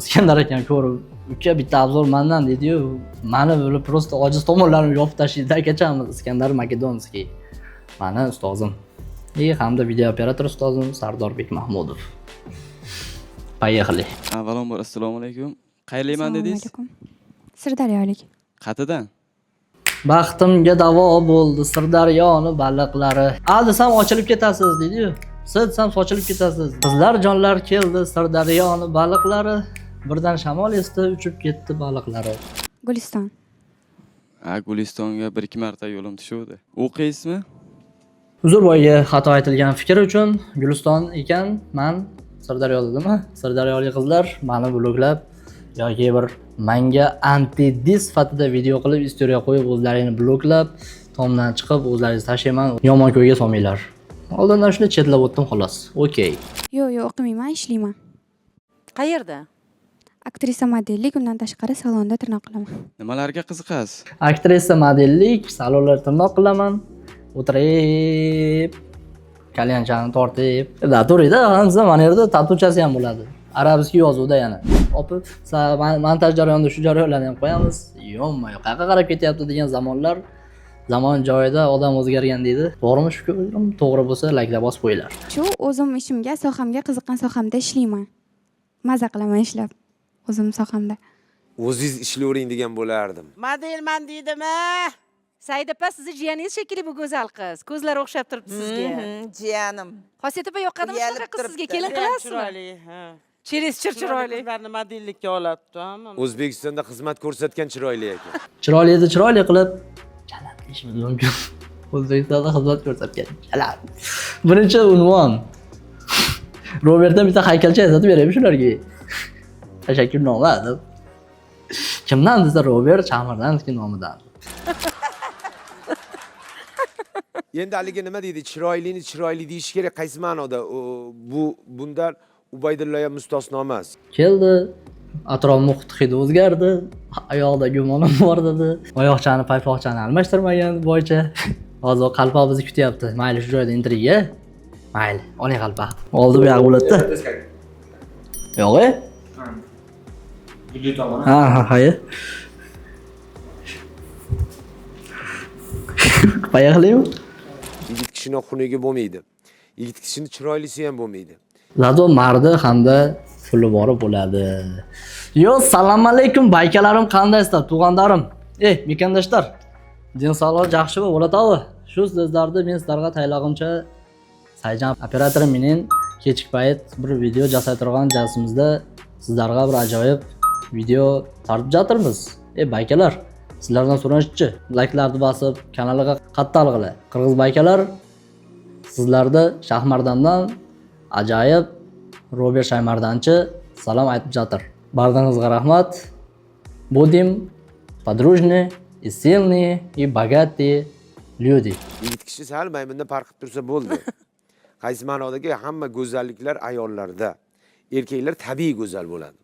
[SPEAKER 1] Iskandar akam ko'rib, uka bitta obzor mendan dedi-yu, meni bo'lib prosta ojiz tomonlarimni yopib tashlaydi akachamiz Iskandar Makedonskiy. Meni ustozim. Hamda video operator ustozim Sardorbek Mahmudov. Поехали.
[SPEAKER 5] Avvalambor assalomu alaykum. Qayerlikman dedingiz?
[SPEAKER 7] Sirdaryolik.
[SPEAKER 5] Qatidan?
[SPEAKER 1] Baxtimga davo bo'ldi Sirdaryoni baliqlari. A desam ochilib ketasiz dedi-yu. Siz desam sochilib ketasiz. Qizlar jonlar keldi Sirdaryoni baliqlari. Birdan shamol esdi, uchib ketdi baliqlari.
[SPEAKER 7] Guliston.
[SPEAKER 5] Gulistonga 1-2 marta yo'lim tushuvdi. O'qiysizmi?
[SPEAKER 1] Uzurboyga xato aytilgan fikr uchun Guliston ekan, men Sirdaryo dedimmi? Sirdaryolik qizlar meni bloklab yoki bir menga anti-dis sifatida video qilib, istoriya qo'yib, o'zlarini bloklab, tomdan chiqib, o'zlaringizni tashlayman, yomon ko'yga solmanglar. Oldindan shuni chetlab o'tdim xolos. Okey.
[SPEAKER 7] Yo'q, ishlayman, ishlayman.
[SPEAKER 2] Qayerda?
[SPEAKER 7] Aktrisa modellik, undan tashqari salonda tirnoq qilaman.
[SPEAKER 5] Nimalarga qiziqasiz?
[SPEAKER 1] Aktrisa modellik, salonlar tirnoq qilaman. O'tirib, kalyanchani tortib. To'g'ri-da, hamza mana yerda tatuchasi ham bo'ladi. Arabskiy yozuvda yana. Opi, montaj jarayonida shu jarayonlarni ham qo'yamiz. Yo'qmi, qayerga qarab ketyapti degan zamonlar, zamon joyida odam o'zgargan deydi. To'g'rimi shu? To'g'ri bo'lsa, laykla bosib qo'yinglar.
[SPEAKER 7] Shu o'zim ishimga, sohamga qiziqqan sohamda ishlayman. Maza qilaman ishlab. O'zim sohamda.
[SPEAKER 3] O'zingiz ishlayvering degan bo'lardim.
[SPEAKER 6] Modelman deydimi?
[SPEAKER 2] Said opa, sizni jiyaningiz shekilli bu go'zal qiz. Ko'zlari o'xshab turibdi sizga.
[SPEAKER 6] Jiyanim.
[SPEAKER 2] Xosiyat opa yoqqanimi shunaqa qiz sizga kelin qilasizmi?
[SPEAKER 6] Chiroyli, ha.
[SPEAKER 2] Cheris chiroyli.
[SPEAKER 6] Qizlarni modellikka olibdi, hammamiz.
[SPEAKER 3] O'zbekistonda xizmat ko'rsatgan chiroyli ekan.
[SPEAKER 1] Chiroylini chiroyli qilib chalat deyishimiz mumkin. O'zbekistonda xizmat ko'rsatgan. Chalat. Birinchi unvon. Robertdan bitta haykalcha yasatib beraymi shularga? Tashakkurnoma deb. Kimdan desa Robert Chamirdanski nomidan.
[SPEAKER 3] Endi haligi nima deydi? Chiroylini chiroyli deyish kerak. Qaysi ma'noda? Bundan Ubaydullo ham mustasno emas.
[SPEAKER 1] Keldi, atrof muhit hidi o'zgardi, oyoqda gumonim bor dedi. Oyoqchani, paypoqchani almashtirmagan bo'yicha. Hozir qalpoq bizni kutyapti. Mayli shu joyda intriga. Mayli, oling qalpoqni. Oldi bu yoq bo'ladida. Yo'q-e? Ha, hayır. Qo'yaqlaymi?
[SPEAKER 3] Yigit kishining xunigi bo'lmaydi. Yigit kishining chiroylisi ham bo'lmaydi.
[SPEAKER 1] Zado mardi hamda puli bori bo'ladi. Yo, assalomu alaykum baykalarim, qandaysizlar, tug'anlarim? Mekandoshlar. Din sog'lik yaxshimi, bo'ladimi? Shu sizlarni men sizlarga taylog'imcha Sayjan operatorim mening kechki payt bir video jasaytirgan jasimizda sizlarga bir ajoyib video tartib jatirmiz. Baykalar, sizlardan so'rashchi, layklarni bosib, kanalga qattiqlig'ila. Qirg'iz baykalar sizlarda Shahmardondan ajoyib Robert Shaymardanchi salom aytib jatir. Bardingizga rahmat. Budim подружны и сильные и богатые люди.
[SPEAKER 3] Yigit kishi sal maymundan farq qilib tursa bo'ldi. Qaysi ma'nodagi hamma go'zalliklar ayollarda, erkaklar tabiiy go'zal bo'ladi.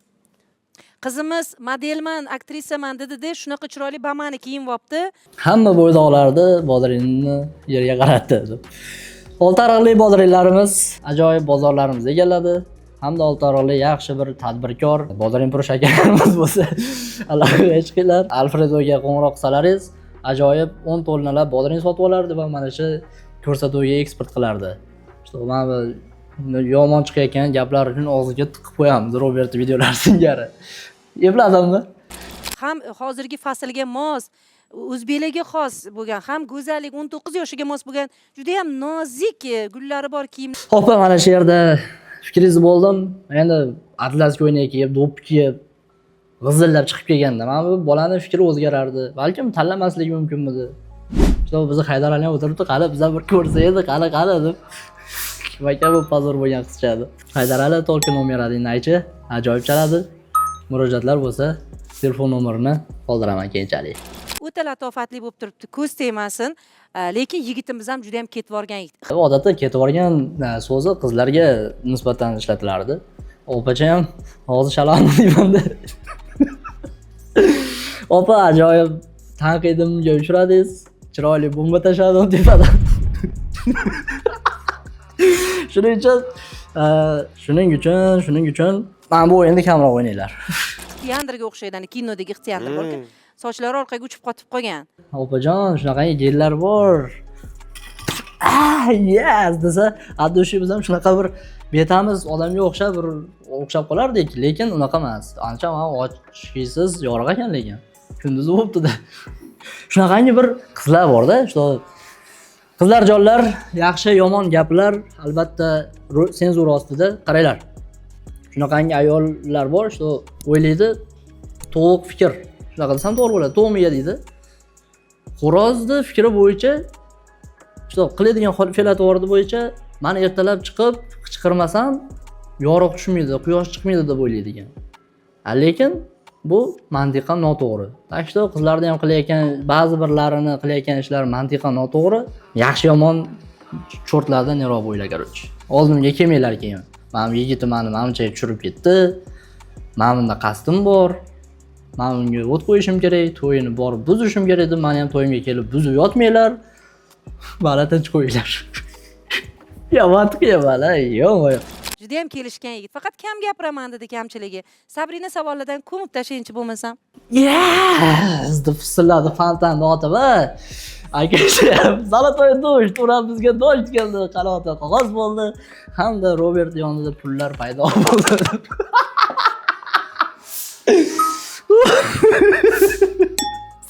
[SPEAKER 2] Qizimiz modelman, aktrisaman dedi-da, shunaqa chiroyli bamani kiyinibdi.
[SPEAKER 1] Hamma bo'ydoqlarni bodarinni yerga qaratdi. Oltiariqlik bodarinlarimiz ajoyib bozorlarimiz egalladi. Hamda Oltiariqlik yaxshi bir tadbirkor bodarin Purush akalarimiz bo'lsa, Allohga chiqinglar. Alfredoga qo'ng'iroq qilsalaringiz, ajoyib 10 tonnalab bodarin sotib olardi va mana shu ko'rsatuvga eksport qilardi. Mana yomon chiqayotgan gaplar uchun og'ziga tiqib qo'yamiz Robert videolari singari. Ebladimmi?
[SPEAKER 2] Ham hozirgi faslga mos o'zbeklarga xos bo'lgan, ham go'zallik 19 yoshiga mos bo'lgan, juda ham nozik gullari bor kiyim.
[SPEAKER 1] Opa, mana shu yerda fikringizni bo'ldim. Endi atlaska o'ynay kiyib, do'p kiyib, g'izillab chiqib kelganda, mana bu bolaning fikri o'zgarardi. Balkim tanlamasligi mumkinmidi. Shu bizni Haydar aka o'tiribdi, qani bizlar bir ko'rsa edi, qani deb. Vaka bu pozor bo'lgan qizcha edi. Haydar aka только nomerini aychi, ajoyib chaladi. Murojaatlar bo'lsa, telefon nomerini qoldiraman keyinchalik.
[SPEAKER 2] O'ta latofatli bo'lib turibdi, ko'z tegmasin. Lekin yigitimiz ham juda ham ketib borgan yigit.
[SPEAKER 1] Odatda ketib borgan so'zi qizlarga nisbatan ishlatilardi. Opacha ham hozir shalom deymanda. Opa, ajoyib tanqidimga uchradingiz. Chiroyli bomba tashladim tepadan. Shuning uchun mana bu o'yinni kamroq o'ynanglar.
[SPEAKER 2] Teatrga o'xshaydi, kinodagi teatr bor-ku. Sochlari orqaga uchib qotib qolgan.
[SPEAKER 1] Opajon, shunaqa gellar bor. Yes desa, addoshi biz ham shunaqa bir betamiz odamga o'xshab qolardik, lekin unaqa emas. Ancha mana ochkisiz yorug' ekan lekin. Kunduzi bo'libdi-da. Shunaqangi bir qizlar bor-da, shu qizlar jonlar, yaxshi yomon gaplar albatta senzura ostida. Qaranglar. Shunaqangi ayollar bor, shu o'ylaydi, to'liq fikr. Shunaqa desam to'g'ri bo'ladi. To'miga deydi. Xo'rozni fikri bo'yicha shu qiladigan fe'l-atvori bo'yicha meni ertalab chiqib qichqirmasam yorug' tushmaydi, quyosh chiqmaydi deb o'ylaydi ekan. Lekin bu mantiqan noto'g'ri. Tashqi qizlarning ham qilayotgan ba'zi birlarini qilayotgan ishlari mantiqan noto'g'ri. Yaxshi yomon cho'rtlardan yiroq bo'ylar qarchi. Oldimga kelmanglar keyin. Mening yigitim meni mamchaga tushirib ketdi. Mening bunda qasdim bor. Men unga o't qo'yishim kerak, to'yini borib buzishim kerak edi. Men ham to'yimga kelib buzib yotmanglar. Bala tinch qo'yinglar. Ya mantiqiy bala, yo'q.
[SPEAKER 2] Juda ham kelishgan yigit. Faqat kam gapiraman dedi kamchiligi. Sabrina savollardan ko'mib tashlayinchi bo'lmasam.
[SPEAKER 1] Yes! deb fissilladi fontanni otib. Akacha, zalotoy do'st, ular bizga do'st keldi, qanota qog'oz bo'ldi, hamda Robert yonida pullar paydo bo'ldi.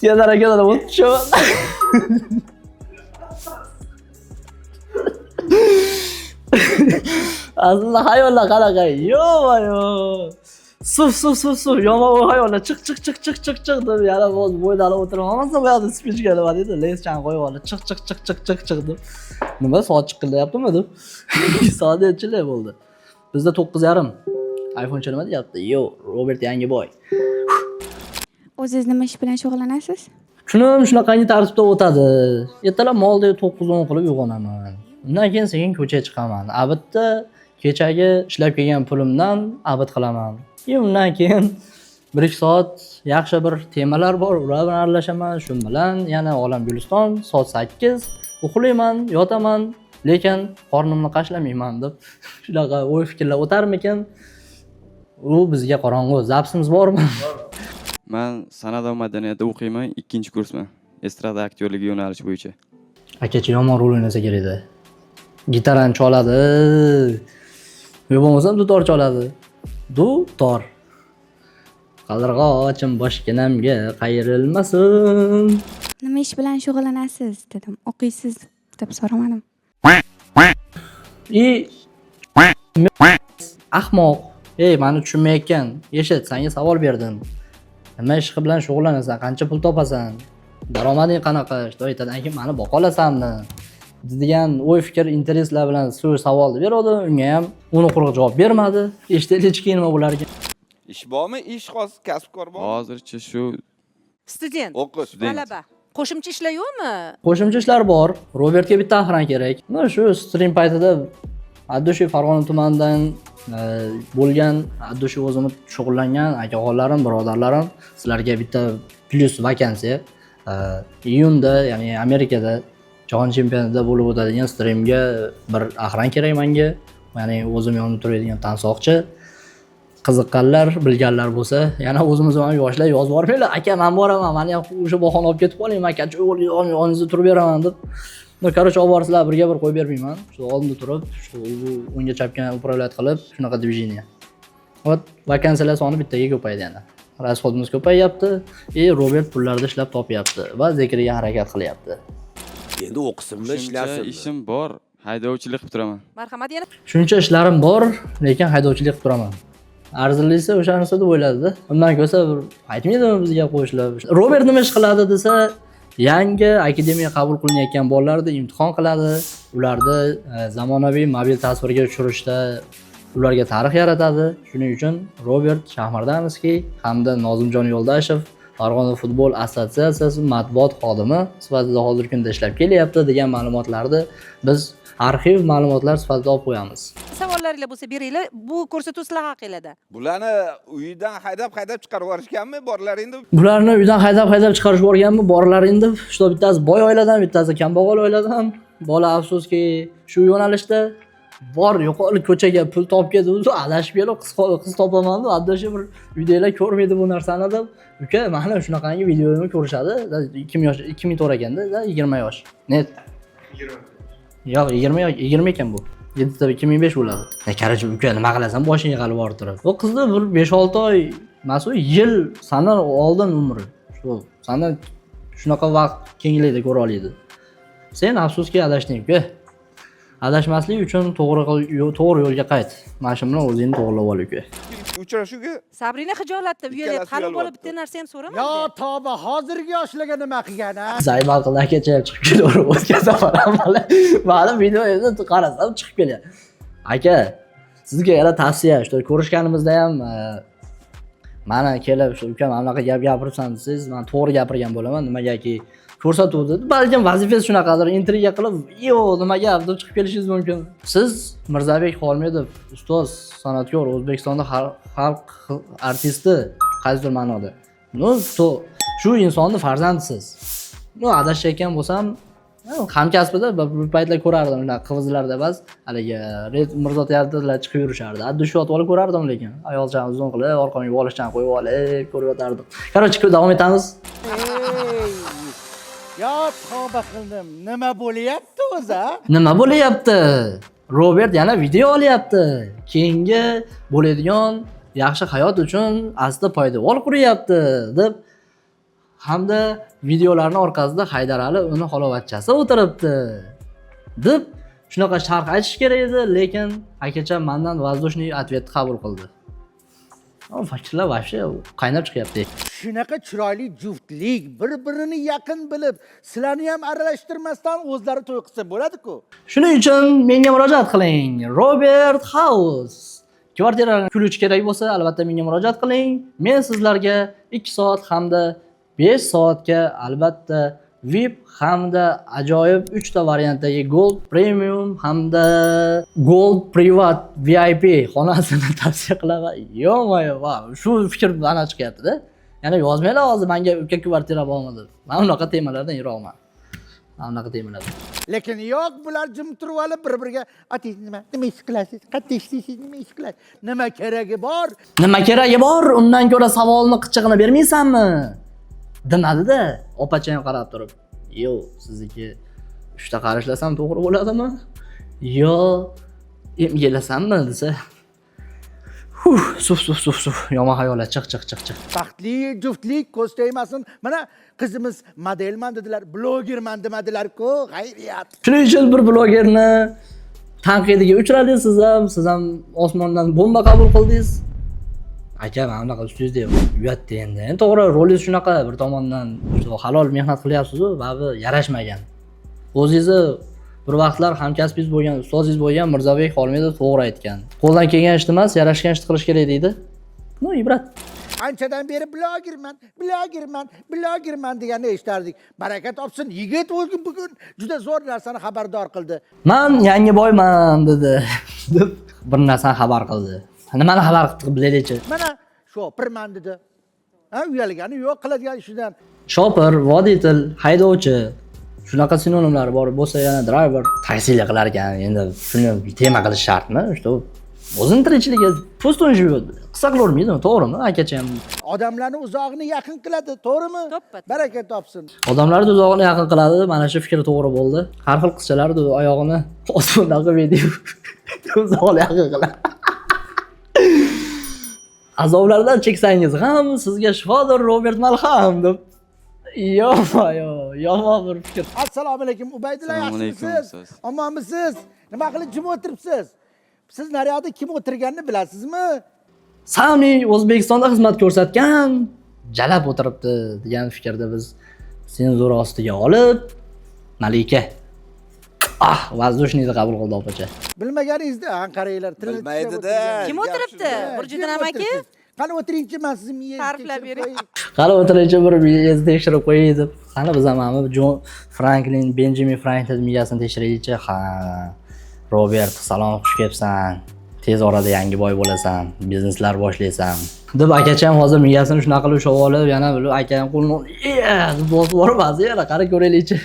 [SPEAKER 1] Yana akalar o'tishib. Aslında hayvanlar qanaqa? Yo'q. Suv, yomon hayvanlar chiq deb yana bo'ydalab o'tirib, bu yoqda spechga nima dedi, leschan qo'yib oldi. Chiq deb. Nima soat chiqilyaptimi deb. Soat nechalik bo'ldi? Bizda 9:30. iPhone nima deyapti? Yo'q, Robert yangi boy.
[SPEAKER 7] O'zingiz nima ish bilan shug'ullanasiz?
[SPEAKER 1] Kunim shunaqangi tartibda o'tadi. Ertalab moldek 9-10 qilib uyg'onaman. Undan keyin sekin ko'chaga chiqaman. Albatta, kechagi ishlab kelgan pulimdan abid qilaman. Undan keyin 1-2 soat yaxshi bir temalar bor, ular bilan aralashaman. Shu bilan yana Olam Guliston soat 8 uxlayman, yotaman, lekin qornimni qashlamayman deb shunaqa o'y fikrlar o'tarmikin? U bizga qorong'u. Zapsimiz bormi?
[SPEAKER 5] Men san'at va madaniyatda o'qiyman, 2-kursman. Estrada aktyorligi yo'nalishi bo'yicha.
[SPEAKER 1] Akachi yomon rol o'ynasa kerak-da. Gitarani chaladi. Yo bo'lmasam dutor chaladi. Dutor. Qaldirg'ochim boshginamga qayrilmasin.
[SPEAKER 7] Nima ish bilan shug'ullanasiz dedim. O'qiysiz deb so'ramadim.
[SPEAKER 1] Ahmoq. Meni tushunmayotgan. Eshit, senga savol berdim. Nima ish bilan shug'ullanasan? Qancha pul topasan? Daromading qanaqa? Aytadi, "Aka, meni boqa olasanmi?" degan o'y fikr intereslar bilan shu savolni berdi. Unga ham uni quruq javob bermadi. Eshitaylik nima bo'lar ekan.
[SPEAKER 10] Ish bormi? Ish xos, kasb-kor bormi?
[SPEAKER 5] Hozircha shu
[SPEAKER 2] Student.
[SPEAKER 10] O'qish.
[SPEAKER 2] Talaba. Qo'shimcha ishlar yo'qmi?
[SPEAKER 1] Qo'shimcha ishlar bor. Robertga bitta aqran kerak. Mana shu stream paytida Addushi Farg'ona tumanidan bo'lgan, Addushi o'zim shug'ullangan aka-o'g'illarim, birodarlarim, sizlarga bitta plus vakansiya iyunda, ya'ni Amerikada jahon chempionatida bo'lib o'tadigan streamga bir aqran kerak menga. Ya'ni o'zim yonimda turadigan tansoqchi. Qiziqqanlar, bilganlar bo'lsa, yana o'zimiz ham yoshlar yozib yubormanglar. Aka, men boraman, meni ham o'sha bahona olib ketib qoling, aka, yoningizda turib beraman deb. Короче, olib borsizlar, birga bir qo'yib bermayman. Shu oldinda turib, shu o'ngga chapgan upravlat qilib, shunaqa движение. Вот, vakansiyalar soni bittaga ko'paydi yana. rasxodimiz ko'payyapti, Robert pullarni ishlab topyapti va zikriga harakat qilyapti.
[SPEAKER 3] Endi o'qisinmi,
[SPEAKER 5] Shuncha
[SPEAKER 3] ishlasinmi?
[SPEAKER 5] ishim bor, haydovchilik qilib turaman.
[SPEAKER 2] Marhamat, yana
[SPEAKER 1] Shuncha ishlarim bor, lekin haydovchilik qilib turaman. Arzirlisi o'shanisi deb o'yladi-da. Undan ko'sa aytmaydimi bizga qo'shilib. Robert nima ish qiladi desa, yangi akademiyaga qabul qilinayotgan bolalarni imtihon qiladi, ularni zamonaviy mobil tasvirga tushirishda ularga tarix yaratadi. Shuning uchun Robert Shahmardamskiy hamda Nozimjon Yo'ldashev Farg'ona futbol assotsiatsiyasi matbuot xodimi sifatida hozirgi kunda ishlab kelyapti degan ma'lumotlarni biz arxiv ma'lumotlar sifatida olib qo'yamiz.
[SPEAKER 2] savollaringiz bo'lsa beringlar. Bu ko'rsatuv sizlar haqingizda.
[SPEAKER 10] Bularni uydan haydab chiqarib yuborishganmi? Borlar endi.
[SPEAKER 1] Bularni uydan haydab chiqarib yuborganmi? Borlar endi. Shu bittasi boy oiladan, bittasi kambag'al oiladan. Bola afsuski shu yo'nalishda bor yo'qol ko'chaga pul topgan deb adashib kelib qiz topaman deb adashib bir uydagilar ko'rmaydi bu narsani deb. Uka, mana shunaqangi videoni ko'rishadi. 2000 to'g'ri ekanda, 20 yosh. Net. 20. Yo'q, 20 ekan bu. 7 2005 bo'ladi. Qarajim uka, nima qilasan boshingga g'alib borib turib. Bu qizni bir 5-6 oy, mas'ul yil sandan oldin umri. Shu sandan shunaqa vaqt kenglikda ko'ra oladi. Sen afsuski adashding uka. Adashmaslik uchun to'g'ri yo'lga qayt. Mana shu bilan o'zingni to'g'rilab ol uka.
[SPEAKER 10] Uchrashuvga
[SPEAKER 2] Sabrina xijolatda uyalib, hali bola bitta narsa ham so'ramadi.
[SPEAKER 9] Yo, tavba, hozirgi yoshlarga nima qilgan a?
[SPEAKER 1] Zaybal qilakacha chiqib kelaverib o'tgan safar ham ma'lum videoyimni qarasam chiqib kelyapti. Aka, sizga yana tavsiya, shu ko'rishganimizda ham mana kelib shu uka mana bunaqa gap gapiribsan desangiz, men to'g'ri gapirgan bo'laman. Nimagaki ko'rsatuvdi. Balkim vazifasi shunaqadir, intriga qilib, "Yo, nima gap?" deb chiqib kelishingiz mumkin. Siz Mirzabek Xolmedov, ustoz, san'atkor, O'zbekistonda xalq artisti, qaysidir ma'noda. Shu insonni farzandisiz. Adashayotgan bo'lsam, hamkasbida bir paytlar ko'rardim, ular qivizlarda bas, haligi Mirzo teatrida chiqib yurishardi. Adda shu otib olib ko'rardim lekin. Ayolchani uzun qilib, orqamga volishdan qo'yib olib ko'rib yotardim. Qarochi, davom etamiz.
[SPEAKER 9] Yo, tavba qildim. Nima bo'lyapti o'zi?
[SPEAKER 1] Nima bo'lyapti? Robert yana video olyapti. Keyingi bo'ladigan yaxshi hayot uchun asli poydevor quryapti deb hamda videolarning orqasida Haydarali uni halovatchasi o'tiribdi deb shunaqa sharh aytish kerak edi, lekin akacham mendan воздушный ответ qabul qildi. Fakrlar вообще qaynab chiqyapti.
[SPEAKER 9] Shunaqa chiroyli juftlik, bir-birini yaqin bilib, sizlarni ham aralashtirmasdan o'zlari to'y qilsa bo'ladi-ku.
[SPEAKER 1] Shuning uchun menga murojaat qiling. Robert House. Kvartiralarni kuluvchi kerak bo'lsa, albatta menga murojaat qiling. Men sizlarga 2 soat hamda 5 soatga albatta VIP hamda ajoyib 3 ta variantdagi Gold Premium hamda Gold Private VIP xonasini tavsiya qilaman. Yo-moyo, shu fikr ana chiqyapti-da. Yana yozmanglar hozir menga uka kvartira bormi deb. Men unaqa temalardan yiroqman. Men unaqa temalardan.
[SPEAKER 9] Lekin yo'q, bular jim turib olib bir-biriga "Atingiz nima? Nima ish qilasiz? Qayerda ishlaysiz? Nima ish qilasiz? Nima keragi bor?"
[SPEAKER 1] Nima keragi bor? Undan ko'ra savolni qichig'ini bermaysanmi? Demadi-da, opacham qarab turib. Yo, sizniki 3 ta qarashlasam to'g'ri bo'ladimi? Yo, emgelasammi desa. Suf. Yomon xayollar chiq.
[SPEAKER 9] Baxtli juftlik ko'z tegmasin. Mana qizimiz modelman dedilar, blogerman demadilar-ku, xayriyat.
[SPEAKER 1] Shuning uchun bir blogerni tanqidiga uchradingiz siz ham osmondan bomba qabul qildingiz. Aka, men unaqa ustingiz deb uyatdi endi. To'g'ri, rolingiz shunaqa bir tomondan halol mehnat qilyapsiz-ku, babi yarashmagan. O'zingizni bir vaqtlar hamkasbingiz bo'lgan, ustozingiz bo'lgan Mirzabek Xolmedov to'g'ri aytgan. Qo'ldan kelgan ish emas, yarashgan ish qilish kerak deydi. Ibrat.
[SPEAKER 9] Anchadan beri blogerman deganni eshitardik. Baraka topsin, yigit bugun juda zo'r narsani xabardor qildi.
[SPEAKER 1] Men yangi boyman dedi. deb bir narsani xabar qildi. Nimani xabar qilib bilaylik-chi?
[SPEAKER 9] Mana shopirman dedi. Uyalgani yo'q, qiladigan ishidan.
[SPEAKER 1] Shopir, voditelь, haydovchi. Shunaqa sinonimlar bor bo'lsa yana driver, taksilar qilar ekan. Endi shuni tema qilish shartmi? O'zini tirikchiligi postun живет. Qisa qilavermaydimi, to'g'rimi? Akacham.
[SPEAKER 9] Odamlarni uzoqni yaqin qiladi, to'g'rimi? Baraka topsin.
[SPEAKER 1] Odamlarni uzoqni yaqin qiladi, mana shu fikr to'g'ri bo'ldi. Har xil qizchalar oyog'ini osmondan qilib uzoqni yaqin qiladi. azoblardan cheksangiz ham sizga shifodir Robert Malham deb. Yomon bir fikr.
[SPEAKER 9] Assalomu alaykum Ubaydulla,
[SPEAKER 5] Assalomu alaykum,
[SPEAKER 9] yaxshimisiz?
[SPEAKER 5] ustoz.
[SPEAKER 9] Omonmisiz? Nima qilib jim o'tiribsiz? Siz naryoqda kim o'tirganini bilasizmi?
[SPEAKER 1] Sami O'zbekistonda xizmat ko'rsatgan, jalab o'tiribdi degan fikrda biz senzura ostiga olib, Malika воздушныйni qabul qildi opacha.
[SPEAKER 9] Bilmaganingizda Anqaranglar tilini
[SPEAKER 10] Bilmaydi-da.
[SPEAKER 2] Kim o'tiribdi? Burjiddin amaki?
[SPEAKER 9] Qani o'tiringchi, men sizni miyangizni
[SPEAKER 2] Ta'riflab
[SPEAKER 9] tekshirib
[SPEAKER 2] bering.
[SPEAKER 9] qo'yay.
[SPEAKER 1] Qani o'tiruvchi bir miyasini tekshirib qo'yay deb. Qani biz ham Jon Franklin, Benjamin Franklin miyasini tekshiraylikchi. Ha. Robert, salom, xush kelibsan. Tez orada yangi boy bo'lasan, bizneslar boshlaysan. Deb akacham hozir miyasini shunaqa qilib ushlab olib, yana bilib akam qo'lini bosib yuborib, yana qara ko'raylikchi.